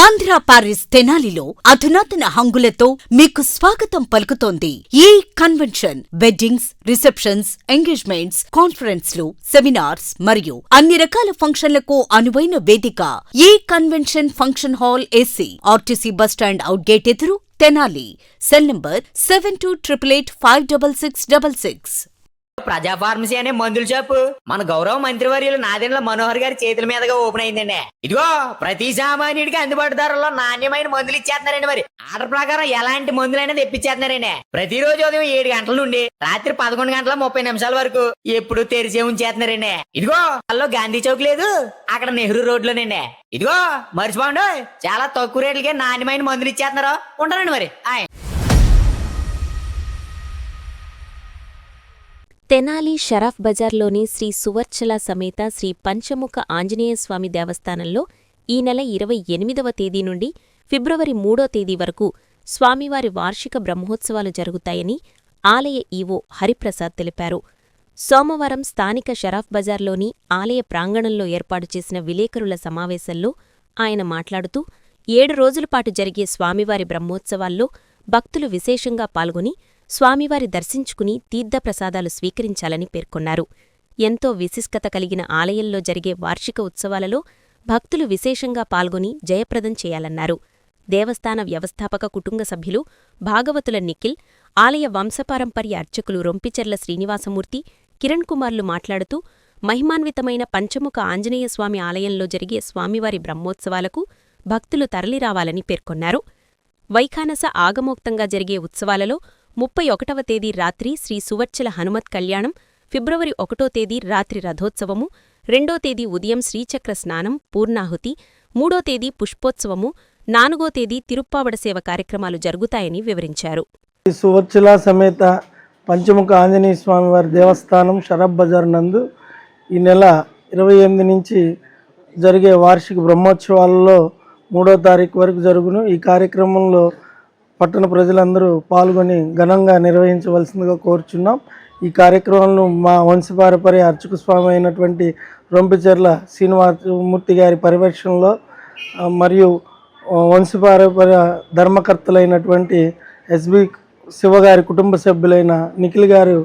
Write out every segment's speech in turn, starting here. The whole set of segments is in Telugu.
ఆంధ్ర పారిస్ తెనాలిలో అధునాతన హంగులతో మీకు స్వాగతం పలుకుతోంది ఈ కన్వెన్షన్. వెడ్డింగ్స్, రిసెప్షన్స్, ఎంగేజ్మెంట్స్, కాన్ఫరెన్స్లు, సెమినార్స్ మరియు అన్ని రకాల ఫంక్షన్లకు అనువైన వేదిక. ఈ convention function hall AC, RTC bus stand out gate ఎదురు, తెనాలి. Cell number 7288566666. ప్రజా ఫార్మసీ అనే మందుల షాపు మన గౌరవ మంత్రివర్యులు నాదెండ్ల మనోహర్ గారి చేతుల మీదుగా ఓపెన్ అయిందండి. ఇదిగో ప్రతి సామాన్యుడికి అందుబాటు ధరలో నాణ్యమైన మందులు ఇచ్చేస్తున్నారండి. మరి ఆర్డర్ ప్రకారం ఎలాంటి మందులైనా తెప్పించేస్తున్నారండి. ప్రతిరోజు ఉదయం 7 గంటల నుండి రాత్రి 11 గంటల 30 నిమిషాల వరకు ఎప్పుడు తెరిచే ఉంచేస్తున్నారండి. ఇదిగో అల్లో గాంధీ చౌక్ లేదు, అక్కడ నెహ్రూ రోడ్లోనండి. ఇదిగో మర్చిపోండి, చాలా తక్కువ రేట్లకే నాణ్యమైన మందులు ఇచ్చేస్తున్నారు. ఉంటారండి మరి. తెనాలి షరఫ్ బజార్లోని శ్రీ సువర్చల సమేత శ్రీ పంచముఖ ఆంజనేయస్వామి దేవస్థానంలో ఈ నెల 28వ తేదీ నుండి ఫిబ్రవరి 3వ తేదీ వరకు స్వామివారి వార్షిక బ్రహ్మోత్సవాలు జరుగుతాయని ఆలయ ఈవో హరిప్రసాద్ తెలిపారు. సోమవారం స్థానిక షరఫ్ బజార్లోని ఆలయ ప్రాంగణంలో ఏర్పాటు చేసిన విలేకరుల సమావేశంలో ఆయన మాట్లాడుతూ 7 రోజులపాటు జరిగే స్వామివారి బ్రహ్మోత్సవాల్లో భక్తులు విశేషంగా పాల్గొని స్వామివారి దర్శించుకుని తీర్థప్రసాదాలు స్వీకరించాలని పేర్కొన్నారు. ఎంతో విశిష్టత కలిగిన ఆలయంలో జరిగే వార్షిక ఉత్సవాలలో భక్తులు విశేషంగా పాల్గొని జయప్రదం చేయాలన్నారు. దేవస్థాన వ్యవస్థాపక కుటుంబ సభ్యులు భాగవతుల నిఖిల్, ఆలయ వంశపారంపర్య అర్చకులు రొంపిచెర్ల శ్రీనివాసమూర్తి, కిరణ్ కుమార్లు మాట్లాడుతూ మహిమాన్వితమైన పంచముఖ ఆంజనేయస్వామి ఆలయంలో జరిగే స్వామివారి బ్రహ్మోత్సవాలకు భక్తులు తరలిరావాలని పేర్కొన్నారు. వైఖానస ఆగమోక్తంగా జరిగే ఉత్సవాలలో 31వ తేదీ రాత్రి శ్రీ సువర్చల హనుమత్ కళ్యాణం, ఫిబ్రవరి 1వ తేదీ రాత్రి రథోత్సవము, 2వ తేదీ ఉదయం శ్రీచక్ర స్నానం, పూర్ణాహుతి, 3వ తేదీ పుష్పోత్సవము, 4వ తేదీ తిరుప్పావడ సేవ కార్యక్రమాలు జరుగుతాయని వివరించారు. సువర్చల సమేత పంచముఖ ఆంజనేయ స్వామి వారి దేవస్థానం షరఫ్ బజార్ నందు ఈ నెల 28 నుంచి జరిగే వార్షిక బ్రహ్మోత్సవాలలో 3వ తారీఖు వరకు జరుగును. ఈ కార్యక్రమంలో పట్టణ ప్రజలందరూ పాల్గొని ఘనంగా నిర్వహించవలసిందిగా కోరుచున్నాం. ఈ కార్యక్రమంలో మా వంశపారంపర్య అర్చక స్వామి అయినటువంటి రొంపిచెర్ల శ్రీనివాసమూర్తి గారి పర్యవేక్షణలో మరియు వంశపారంపర్య ధర్మకర్తలైనటువంటి ఎస్బి శివగారి కుటుంబ సభ్యులైన నిఖిల్ గారు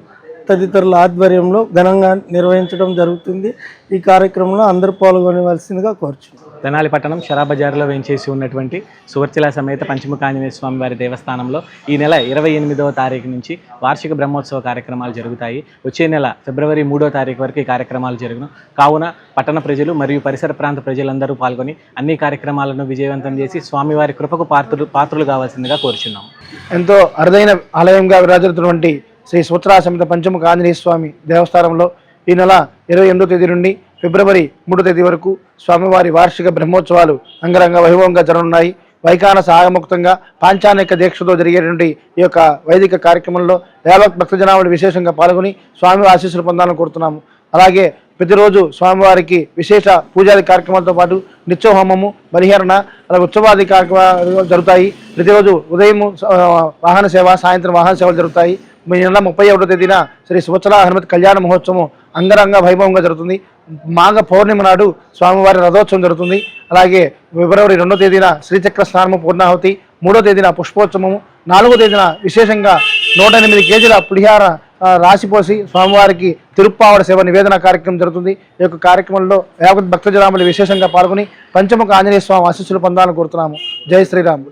తదితరుల ఆధ్వర్యంలో ఘనంగా నిర్వహించడం జరుగుతుంది. ఈ కార్యక్రమంలో అందరూ పాల్గొనవలసిందిగా కోరుచున్నాం. తెనాలి పట్టణం షరఫ్ బజార్లో వేంచేసి ఉన్నటువంటి సువర్చల సమేత పంచముఖ ఆంజనేయ స్వామి వారి దేవస్థానంలో ఈ నెల 28వ తారీఖు నుంచి వార్షిక బ్రహ్మోత్సవ కార్యక్రమాలు జరుగుతాయి. వచ్చే నెల ఫిబ్రవరి 3వ తారీఖు వరకు ఈ కార్యక్రమాలు జరుగును. కావున పట్టణ ప్రజలు మరియు పరిసర ప్రాంత ప్రజలందరూ పాల్గొని అన్ని కార్యక్రమాలను విజయవంతం చేసి స్వామివారి కృపకు పాత్రులు కావాల్సిందిగా కోరుచున్నాం. ఎంతో అరుదైన ఆలయంగా విరాజిల్లుతున్నటువంటి శ్రీ సువర్చల సమేత పంచముఖ ఆంజనేయ స్వామి దేవస్థానంలో ఈ నెల 28వ తేదీ నుండి ఫిబ్రవరి 3వ తేదీ వరకు స్వామివారి వార్షిక బ్రహ్మోత్సవాలు అంగరంగ వైభవంగా జరగనున్నాయి. వైఖానస ఆగముక్తంగా పాంచానిక దీక్షతో జరిగేటువంటి ఈ యొక్క వైదిక కార్యక్రమంలో భక్తజనాలు విశేషంగా పాల్గొని స్వామి ఆశీస్సులు పొందాలని కోరుతున్నాము. అలాగే ప్రతిరోజు స్వామివారికి విశేష పూజాది కార్యక్రమాలతో పాటు నిత్యహోమము, బలిహరణ, అలాగే ఉత్సవాది కార్యక్రమాలు జరుగుతాయి. ప్రతిరోజు ఉదయం వాహన సేవ, సాయంత్రం వాహన సేవలు జరుగుతాయి. ఈ నెల 31వ తేదీన శ్రీ సువర్చల హనుమత్ కళ్యాణ మహోత్సవం అంగరంగ వైభవంగా జరుగుతుంది. మాఘ పౌర్ణిమ నాడు స్వామివారి రథోత్సవం జరుగుతుంది. అలాగే ఫిబ్రవరి 2వ తేదీన శ్రీచక్ర స్నానము, పూర్ణాహుతి, 3వ తేదీన పుష్పోత్సవము, 4వ తేదీన విశేషంగా 108 కేజీల పులిహార రాశిపోసి స్వామివారికి తిరుప్పావడ సేవ నివేదన కార్యక్రమం జరుగుతుంది. ఈ యొక్క కార్యక్రమంలో యావత్ భక్తజనాములు విశేషంగా పాల్గొని పంచముఖ ఆంజనేయ స్వామి ఆశీస్సులు పొందాలని కోరుతున్నాము. జై శ్రీరామ్.